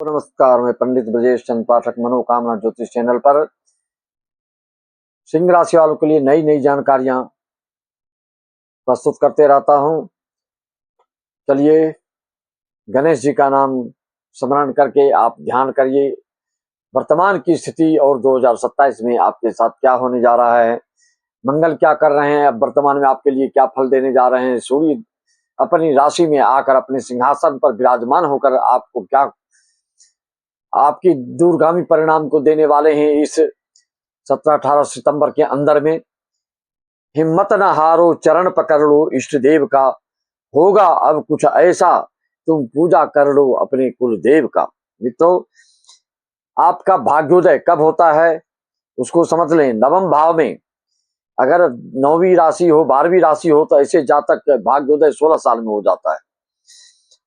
नमस्कार, मैं पंडित ब्रजेश चंद पाठक मनोकामना ज्योतिष चैनल पर सिंह राशि वालों के लिए नई नई जानकारियां प्रस्तुत करते रहता हूं। चलिए, गणेश जी का नाम स्मरण करके आप ध्यान करिए वर्तमान की स्थिति और 2027 में आपके साथ क्या होने जा रहा है, मंगल क्या कर रहे हैं, अब वर्तमान में आपके लिए क्या फल देने जा रहे हैं, सूर्य अपनी राशि में आकर अपने सिंहासन पर विराजमान होकर आपको क्या आपकी दूरगामी परिणाम को देने वाले हैं। इस 17-18 सितंबर के अंदर में हिम्मत न हारो, चरण पकड़ लो इष्ट देव का, होगा अब कुछ ऐसा, तुम पूजा कर लो अपने कुल देव का। मित्रों, आपका भाग्योदय कब होता है उसको समझ लें। नवम भाव में अगर 9वीं राशि हो, 12वीं राशि हो तो ऐसे जातक भाग्योदय 16 साल में हो जाता है।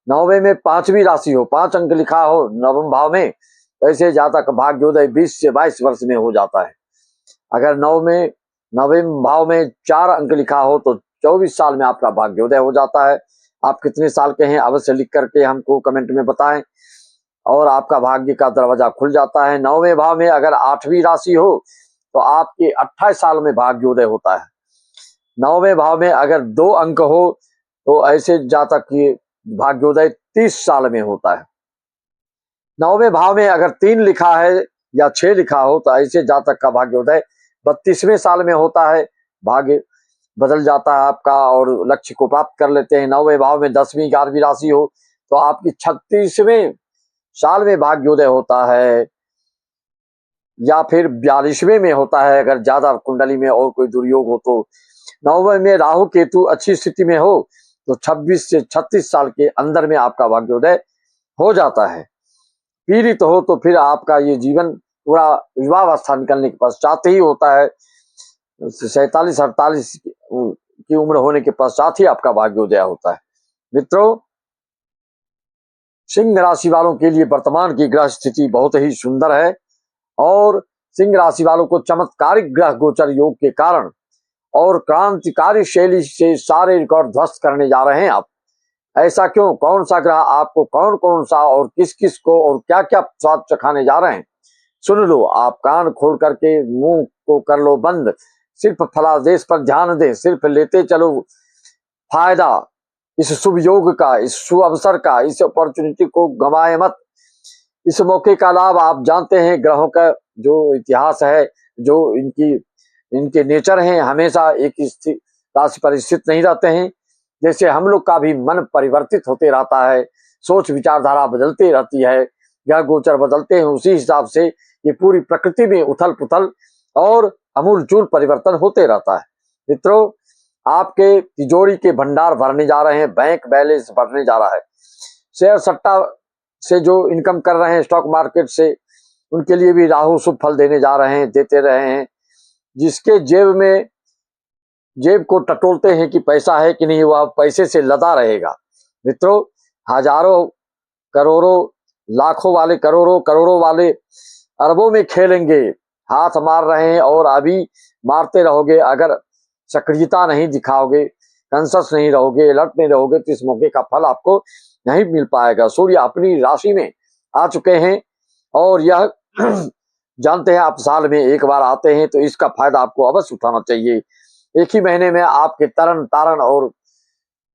9वें में 5वीं राशि हो, 5 अंक लिखा हो नवम भाव में, ऐसे जातक भाग्योदय 20 से 22 वर्ष में हो जाता है। अगर 9वें भाव में 4 अंक लिखा हो तो 24 साल में आपका भाग्योदय हो जाता है। आप कितने साल के हैं अवश्य लिख करके हमको कमेंट में बताएं और आपका भाग्य का दरवाजा खुल जाता है। 9वें भाव में अगर 8वीं राशि हो तो आपके 28 साल में भाग्योदय होता है। 9वें भाव में अगर 2 अंक हो तो ऐसे जातक की भाग्योदय 30 साल में होता है। 9वें भाव में अगर 3 लिखा है या 6 लिखा हो तो ऐसे जातक का भाग्योदय 32वें साल में होता है। भाग्य बदल जाता है आपका और लक्ष्य को प्राप्त कर लेते हैं। 9वें भाव में 10वीं 11वीं राशि हो तो आपकी 36वें साल में भाग्योदय होता है या फिर 42वें में होता है अगर ज्यादा कुंडली में और कोई दुर्योग हो तो। 9वें में राहु केतु अच्छी स्थिति में हो तो 26 से 36 साल के अंदर में आपका भाग्योदय हो जाता है। पीड़ित हो तो फिर आपका ये जीवन पूरा युवावस्था निकलने के पश्चात ही होता है। 47-48 की उम्र होने के पश्चात ही आपका भाग्योदय होता है। मित्रों, सिंह राशि वालों के लिए वर्तमान की ग्रह स्थिति बहुत ही सुंदर है और सिंह राशि वालों को चमत्कारिक ग्रह गोचर योग के कारण और क्रांतिकारी शैली से सारे रिकॉर्ड ध्वस्त करने जा रहे हैं आप। ऐसा क्यों? कौन सा ग्रह आपको कौन कौन सा और किस किस को और क्या क्या स्वाद चखाने जा रहे हैं, सुन लो। आप कान खोल करके मुंह को कर लो बंद, सिर्फ फलादेश पर ध्यान दे, सिर्फ लेते चलो फायदा इस शुभ योग का, इस शुभ अवसर का, इस अपॉर्चुनिटी को गंवाए मत। इस मौके का लाभ आप जानते हैं, ग्रहों का जो इतिहास है, जो इनके नेचर हैं, हमेशा एक राशि पर स्थित नहीं रहते हैं। जैसे हम लोग का भी मन परिवर्तित होते रहता है, सोच विचारधारा बदलती रहती है, ग्रह गोचर बदलते हैं, उसी हिसाब से ये पूरी प्रकृति में उथल पुथल और अमूलचूल परिवर्तन होते रहता है। मित्रों, आपके तिजोरी के भंडार भरने जा रहे हैं, बैंक बैलेंस बढ़ने जा रहा है। शेयर सट्टा से जो इनकम कर रहे हैं स्टॉक मार्केट से, उनके लिए भी राहु शुभ फल देने जा रहे हैं, देते रहे हैं। जिसके जेब को टटोलते हैं कि पैसा है कि नहीं, वह पैसे से लदा रहेगा। मित्रों, हजारों करोड़ों लाखों वाले करोड़ों वाले अरबों में खेलेंगे, हाथ मार रहे हैं और अभी मारते रहोगे। अगर सक्रियता नहीं दिखाओगे, कंसस नहीं रहोगे, अलर्ट नहीं रहोगे तो इस मौके का फल आपको नहीं मिल पाएगा। सूर्य अपनी राशि में आ चुके हैं और यह जानते हैं आप साल में एक बार आते हैं तो इसका फायदा आपको अवश्य उठाना चाहिए। एक ही महीने में आपके तरन तारण और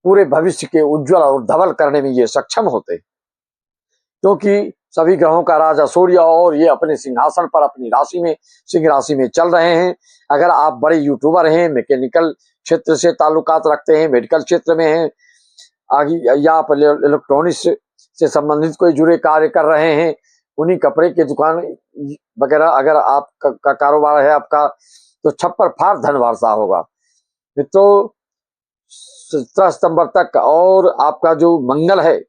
पूरे भविष्य के उज्जवल और धवल करने में ये सक्षम होते हैं, क्योंकि सभी ग्रहों का राजा सूर्य और ये अपने सिंहासन पर अपनी राशि में, सिंह राशि में चल रहे हैं। अगर आप बड़े यूट्यूबर हैं, मैकेनिकल क्षेत्र से ताल्लुकात रखते हैं, मेडिकल क्षेत्र में हैं, आगे या आप इलेक्ट्रॉनिक्स से संबंधित कोई जुड़े कार्य कर रहे हैं, उन्हीं कपड़े की दुकान वगैरह अगर आपका कारोबार है आपका, तो छप्पर फाड़ धन वर्षा होगा। मित्रों, 17 सितंबर तक और आपका जो मंगल है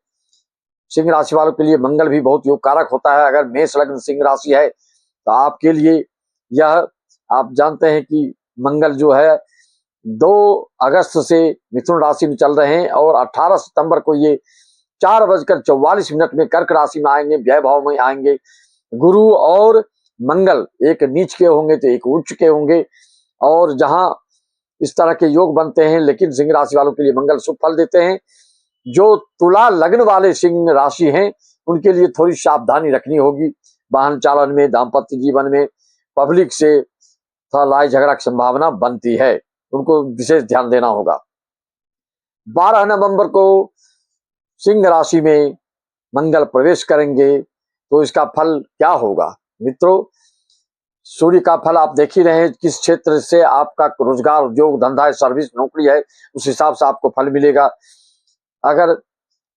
सिंह राशि वालों के लिए, मंगल भी बहुत योग कारक होता है। अगर मेष लग्न सिंह राशि है तो आपके लिए यह आप जानते हैं कि मंगल जो है 2 अगस्त से मिथुन राशि में चल रहे हैं और 18 सितंबर को ये 4:44 में कर्क राशि में आएंगे, व्यय भाव में आएंगे। गुरु और मंगल एक नीच के होंगे तो एक उच्च के होंगे और जहां इस तरह के योग बनते हैं, लेकिन सिंह राशि वालों के लिए मंगल शुभ फल देते हैं। जो तुला लग्न वाले सिंह राशि हैं उनके लिए थोड़ी सावधानी रखनी होगी। वाहन चालन में, दाम्पत्य जीवन में, पब्लिक से थोड़ा लड़ाई झगड़ा की संभावना बनती है, उनको विशेष ध्यान देना होगा। 12 नवंबर को सिंह राशि में मंगल प्रवेश करेंगे, तो इसका फल क्या होगा मित्रों? सूर्य का फल आप देख ही रहे हैं, किस क्षेत्र से आपका रोजगार, उद्योग धंधा, सर्विस, नौकरी है, उस हिसाब से आपको फल मिलेगा। अगर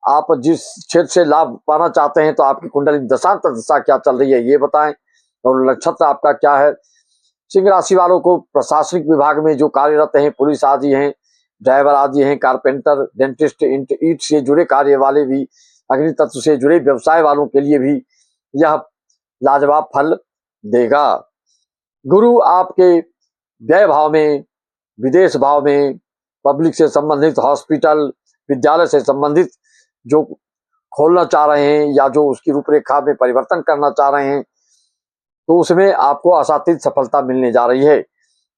आप जिस क्षेत्र से लाभ पाना चाहते हैं तो आपकी कुंडली दशांतर दशा क्या चल रही है ये बताएं, और नक्षत्र आपका क्या है। सिंह राशि वालों को प्रशासनिक विभाग में जो कार्यरत हैं, पुलिस आदि हैं, ड्राइवर आदि हैं, कारपेंटर, डेंटिस्ट, ईंट से जुड़े कार्य वाले भी, अग्नि तत्व से जुड़े व्यवसाय वालों के लिए भी यह लाजवाब फल देगा। गुरु आपके व्यय भाव में, विदेश भाव में, पब्लिक से संबंधित, हॉस्पिटल, विद्यालय से संबंधित जो खोलना चाह रहे हैं या जो उसकी रूपरेखा में परिवर्तन करना चाह रहे हैं, तो उसमें आपको असातित सफलता मिलने जा रही है।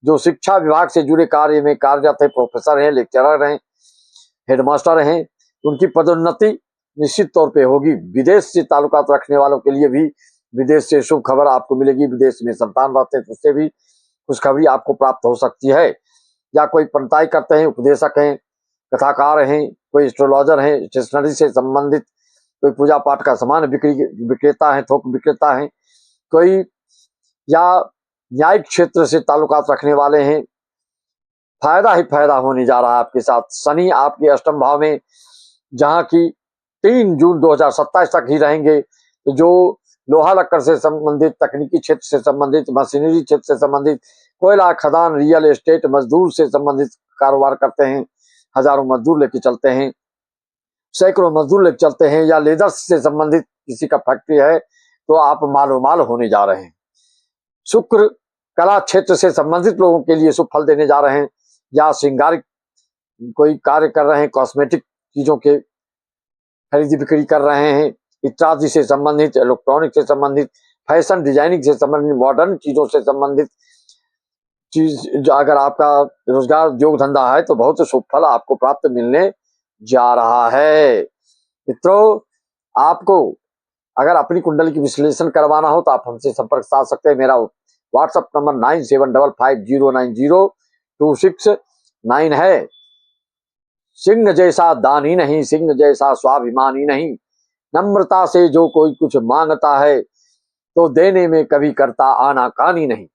जो शिक्षा विभाग से जुड़े कार्य में कार्यरत है, प्रोफेसर हैं, लेक्चरर हैं, हेडमास्टर हैं, उनकी पदोन्नति निश्चित तौर पे होगी। विदेश से ताल्लुकात रखने वालों के लिए भी विदेश से शुभ खबर आपको मिलेगी। विदेश में संतान रहते हैं तो उससे भी खुशखबरी आपको प्राप्त हो सकती है। या कोई पंताई करते हैं, उपदेशक हैं, कथाकार हैं, कोई एस्ट्रोलॉजर हैं, स्टेशनरी से संबंधित, कोई पूजा पाठ का सामान विक्रेता है, थोक विक्रेता है, कोई या न्यायिक क्षेत्र से ताल्लुकात रखने वाले हैं, फायदा ही फायदा होने जा रहा है आपके साथ। शनि आपके अष्टम भाव में, जहां की 3 जून 2027 तक ही रहेंगे, तो जो लोहा लक्कड़ से संबंधित, तकनीकी क्षेत्र से संबंधित, मशीनरी क्षेत्र से संबंधित, कोयला खदान, रियल एस्टेट, मजदूर से संबंधित कारोबार करते हैं, हजारों मजदूर लेके चलते हैं, सैकड़ों मजदूर लेके चलते हैं, या लेदर्स से संबंधित किसी का फैक्ट्री है, तो आप मालो माल होने जा रहे हैं। शुक्र कला क्षेत्र से संबंधित लोगों के लिए शुभ फल देने जा रहे हैं, या श्रृंगारिक कोई कार्य कर रहे हैं, कॉस्मेटिक चीजों के खरीदी बिक्री कर रहे हैं, इत्यादि से संबंधित, इलेक्ट्रॉनिक से संबंधित, फैशन डिजाइनिंग से संबंधित, मॉडर्न चीजों से संबंधित चीज, जो अगर आपका रोजगार उद्योग धंधा है तो बहुत शुभ फल आपको प्राप्त मिलने जा रहा है। मित्रों, आपको अगर अपनी कुंडली की विश्लेषण करवाना हो तो आप हमसे संपर्क साध सकते हैं। मेरा व्हाट्सएप नंबर 9755090269 है। सिंह जैसा दानी नहीं, सिंह जैसा स्वाभिमानी नहीं, नम्रता से जो कोई कुछ मांगता है तो देने में कभी करता आनाकानी नहीं।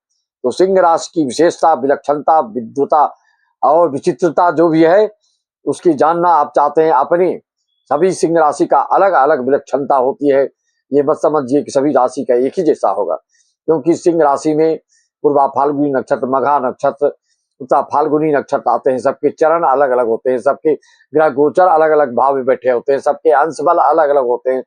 तो सिंह राशि की विशेषता, विलक्षणता, विद्वता और विचित्रता जो भी है, उसकी जानना आप चाहते हैं, अपनी सभी सिंह राशि का अलग अलग विलक्षणता होती है। ये मत समझिए कि सभी राशि का एक ही जैसा होगा, क्योंकि सिंह राशि में पूर्वा फाल्गुनी नक्षत्र, मघा नक्षत्र, उत्तरा फाल्गुनी नक्षत्र आते हैं। सबके चरण अलग अलग होते हैं, सबके ग्रह गोचर अलग अलग भाव में बैठे होते हैं, सबके अंश बल अलग अलग होते हैं।